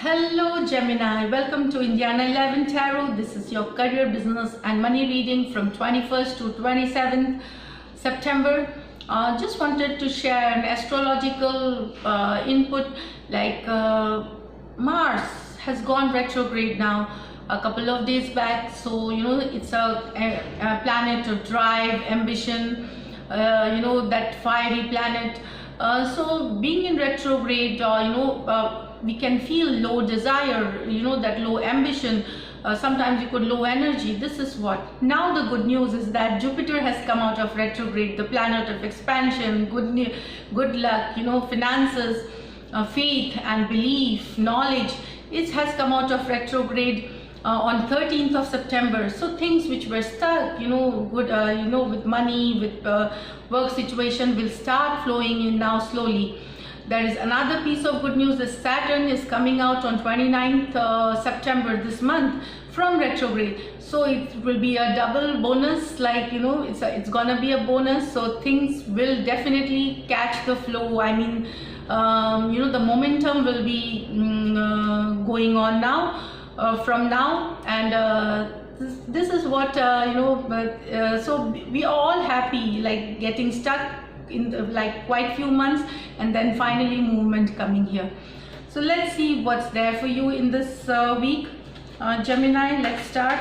Hello Gemini, welcome to Indiana 11 Tarot. This is your career, business and money reading from 21st to 27th September. Just wanted to share an astrological input like Mars has gone retrograde now a couple of days back. So, it's a planet of drive, ambition, that fiery planet. So being in retrograde, we can feel low desire, that low ambition. Sometimes you could low energy. This is what. Now the good news is that Jupiter has come out of retrograde, the planet of expansion, good luck, finances, faith and belief, knowledge. It has come out of retrograde on 13th of September. So things which were stuck, good, with money, with work situation will start flowing in now slowly. There is another piece of good news. The Saturn is coming out on 29th September this month from retrograde. So it will be a double bonus, like, it's gonna be a bonus. So things will definitely catch the flow. I mean, the momentum will be going on now, from now. And this is what, so we are all happy, like getting stuck in like quite few months, and then finally movement coming here. So let's see what's there for you in this week, Gemini. Let's start.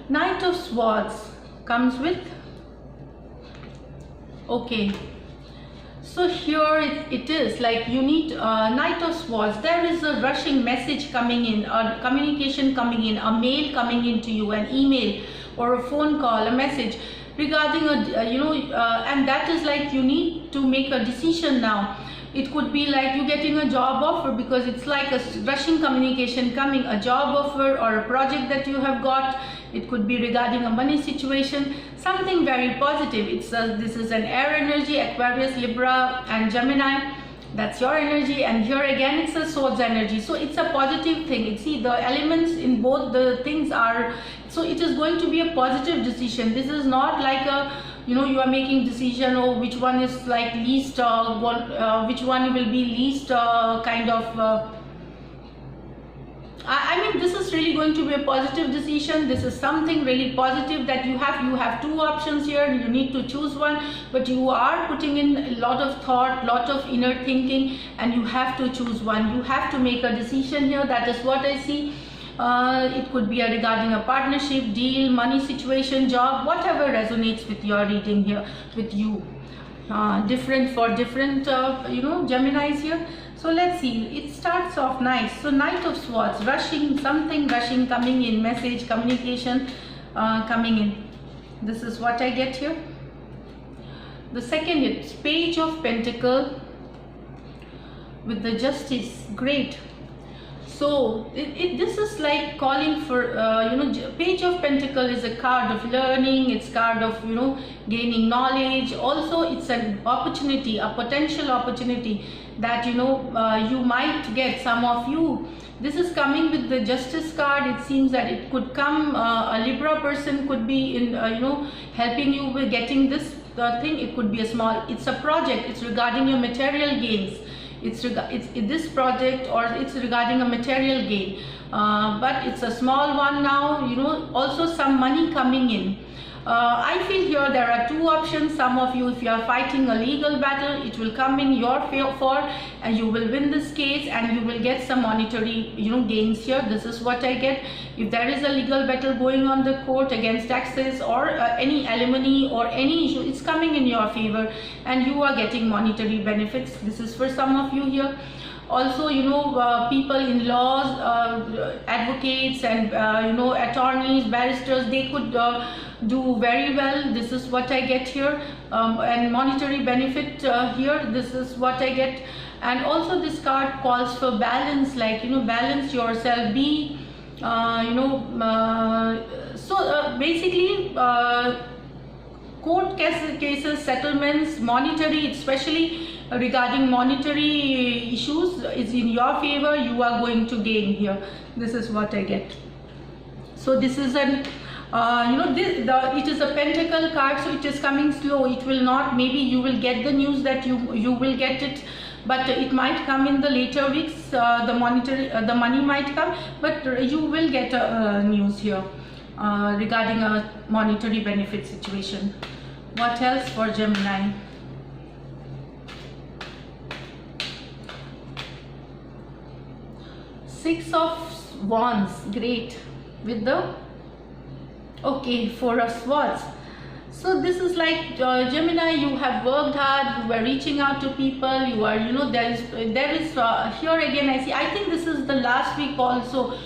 Knight of Swords comes with, okay, so here it is like you need Knight of Swords. There is a rushing message coming in, a communication coming in, a mail coming into you, an email or a phone call, a message regarding and that is like you need to make a decision now. It could be like you getting a job offer, because it's like a rushing communication coming, a job offer or a project that you have got. It could be regarding a money situation, something very positive. This is an air energy, Aquarius, Libra and Gemini. That's your energy. And here again it's a swords energy, so it's a positive thing. See, the elements in both the things are, so it is going to be a positive decision. This is not like a, you are making decision, or which one is like least which one will be least kind of I mean, this is really going to be a positive decision. This is something really positive that you have two options here. You need to choose one, but you are putting in a lot of thought, lot of inner thinking, and you have to choose one. You have to make a decision here. That is what I see. It could be regarding a partnership, deal, money situation, job, whatever resonates with your reading here, with you. Different for different, Geminis here. So let's see, it starts off nice. So Knight of Swords, rushing, something rushing coming in, message, communication coming in. This is what I get here. The second is Page of Pentacle with the Justice, great. So this is like calling for, Page of Pentacle is a card of learning, it's card of, gaining knowledge. Also, it's an opportunity, a potential opportunity that, you might get, some of you. This is coming with the Justice card. It seems that it could come, a Libra person could be in, helping you with getting this thing. It could be it's a project, it's regarding your material gains. It's this project, or it's regarding a material gain, but it's a small one now. Also some money coming in. I feel here there are two options. Some of you, if you are fighting a legal battle, it will come in your favor and you will win this case, and you will get some monetary gains here. This is what I get. If there is a legal battle going on the court against taxes or any alimony or any issue, it's coming in your favor and you are getting monetary benefits. This is for some of you here. Also, people in laws, advocates and attorneys, barristers, they could do very well. This is what I get here. And monetary benefit here, this is what I get. And also this card calls for balance, like balance yourself, be basically court cases, settlements, monetary, especially regarding monetary issues, is in your favor. You are going to gain here. This is what I get. So this is an it is a pentacle card, so it is coming slow. It will not, maybe you will get the news that you will get it but it might come in the later weeks. The money might come, but you will get news here regarding a monetary benefit situation. What else for Gemini? Six of Wands, great, with the Four of Swords. So this is like Gemini, you have worked hard, you were reaching out to people, you are, there is here again I think this is the last week also,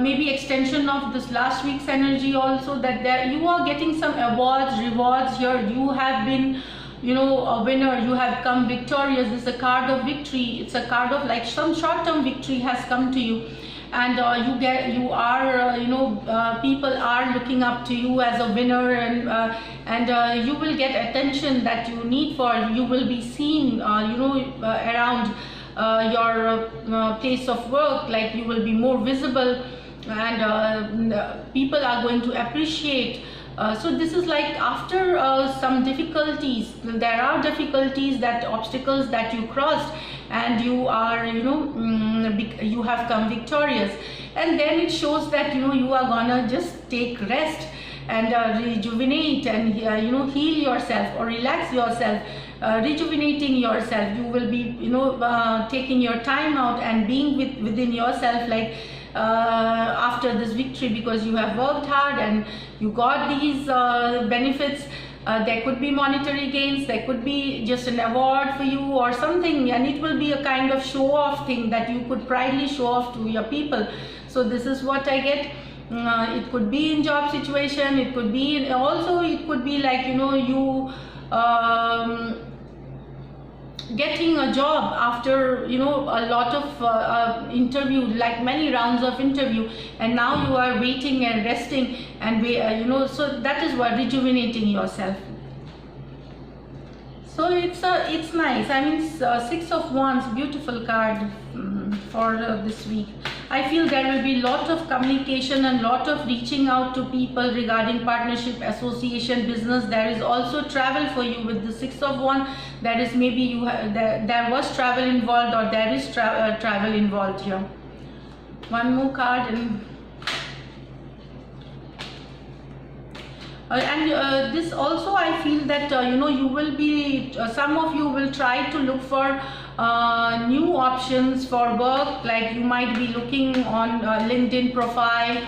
maybe extension of this last week's energy also, that there you are getting some awards, rewards here. You have been, a winner, you have come victorious. This is a card of victory. It's a card of like some short-term victory has come to you, and people are looking up to you as a winner, and you will get attention that you need for. You will be seen, around your place of work, like you will be more visible, and people are going to appreciate. So this is like after some difficulties, there are difficulties, that obstacles that you crossed, and you are, you have come victorious, and then it shows that you are gonna just take rest and rejuvenate and heal yourself or relax yourself, rejuvenating yourself. You will be taking your time out and being within yourself, like after this victory, because you have worked hard and you got these benefits. There could be monetary gains, there could be just an award for you or something, and it will be a kind of show off thing that you could proudly show off to your people. So this is what I get. It could be in job situation, it could be also, it could be like you getting a job after a lot of interview, like many rounds of interview, and now you are waiting and resting and so that is what rejuvenating yourself. So it's nice. I mean, Six of Wands, beautiful card for this week. I feel there will be lot of communication and lot of reaching out to people regarding partnership, association, business. There is also travel for you with the Six of Wands. That is, maybe there was travel involved, or there is travel involved here. One more card, and this also I feel that you will be, some of you will try to look for new options for work, like you might be looking on LinkedIn profile,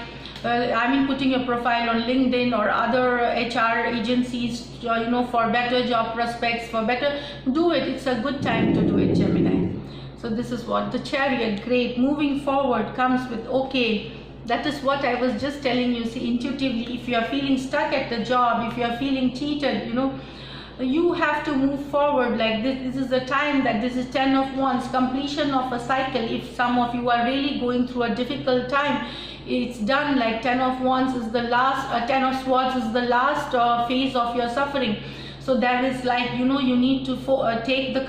putting your profile on LinkedIn or other HR agencies, for better job prospects, for better, do it. It's a good time to do it, Gemini. So this is what the Chariot, great, moving forward, comes with that is what I was just telling you. See, intuitively, if you are feeling stuck at the job, if you are feeling cheated, you have to move forward. Like this is the time that this is Ten of Wands, completion of a cycle. If some of you are really going through a difficult time, it's done. Like Ten of Wands is the last, Ten of Swords is the last phase of your suffering. So that is like, you need to take the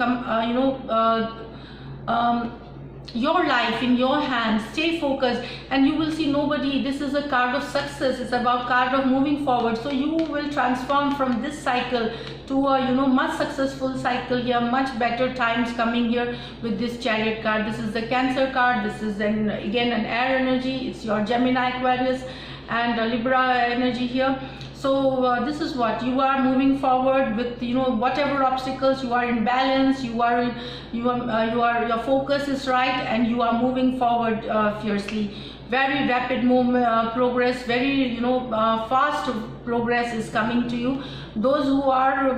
your life in your hands, stay focused, and you will see nobody. This is a card of success. It's about card of moving forward. So you will transform from this cycle to a much successful cycle here, much better times coming here with this Chariot card. This is the Cancer card. This is again an air energy. It's your Gemini, Aquarius, and Libra energy here. So this is what you are moving forward with, whatever obstacles, you are in balance, your focus is right, and you are moving forward fiercely. Very rapid progress, very fast progress is coming to you. Those who are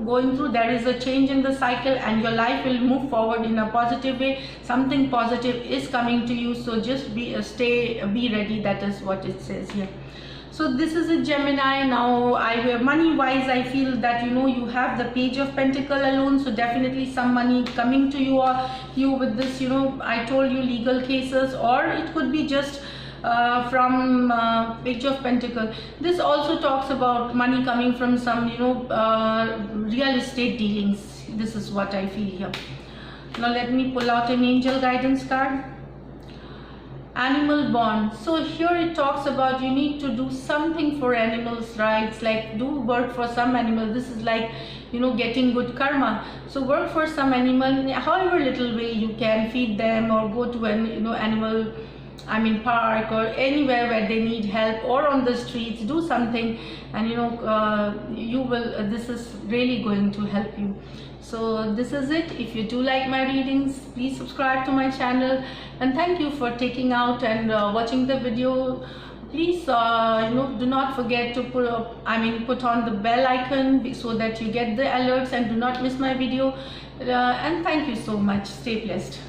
going through, there is a change in the cycle, and your life will move forward in a positive way. Something positive is coming to you, so just be ready. That is what it says here. So this is a Gemini. Now, money wise, I feel that you have the Page of Pentacle alone, so definitely some money coming to you, or you with this, I told you, legal cases, or it could be just from Page of Pentacle. This also talks about money coming from some real estate dealings. This is what I feel here. Now let me pull out an angel guidance card. Animal bond. So here it talks about you need to do something for animals' rights, like do work for some animals. This is like getting good karma. So work for some animal, however little way you can, feed them or go to an animal park or anywhere where they need help, or on the streets, do something, and you will this is really going to help you. So this is it. If you do like my readings, please subscribe to my channel, and thank you for taking out and watching the video. Please do not forget to put on the bell icon so that you get the alerts and do not miss my video, and thank you so much. Stay blessed.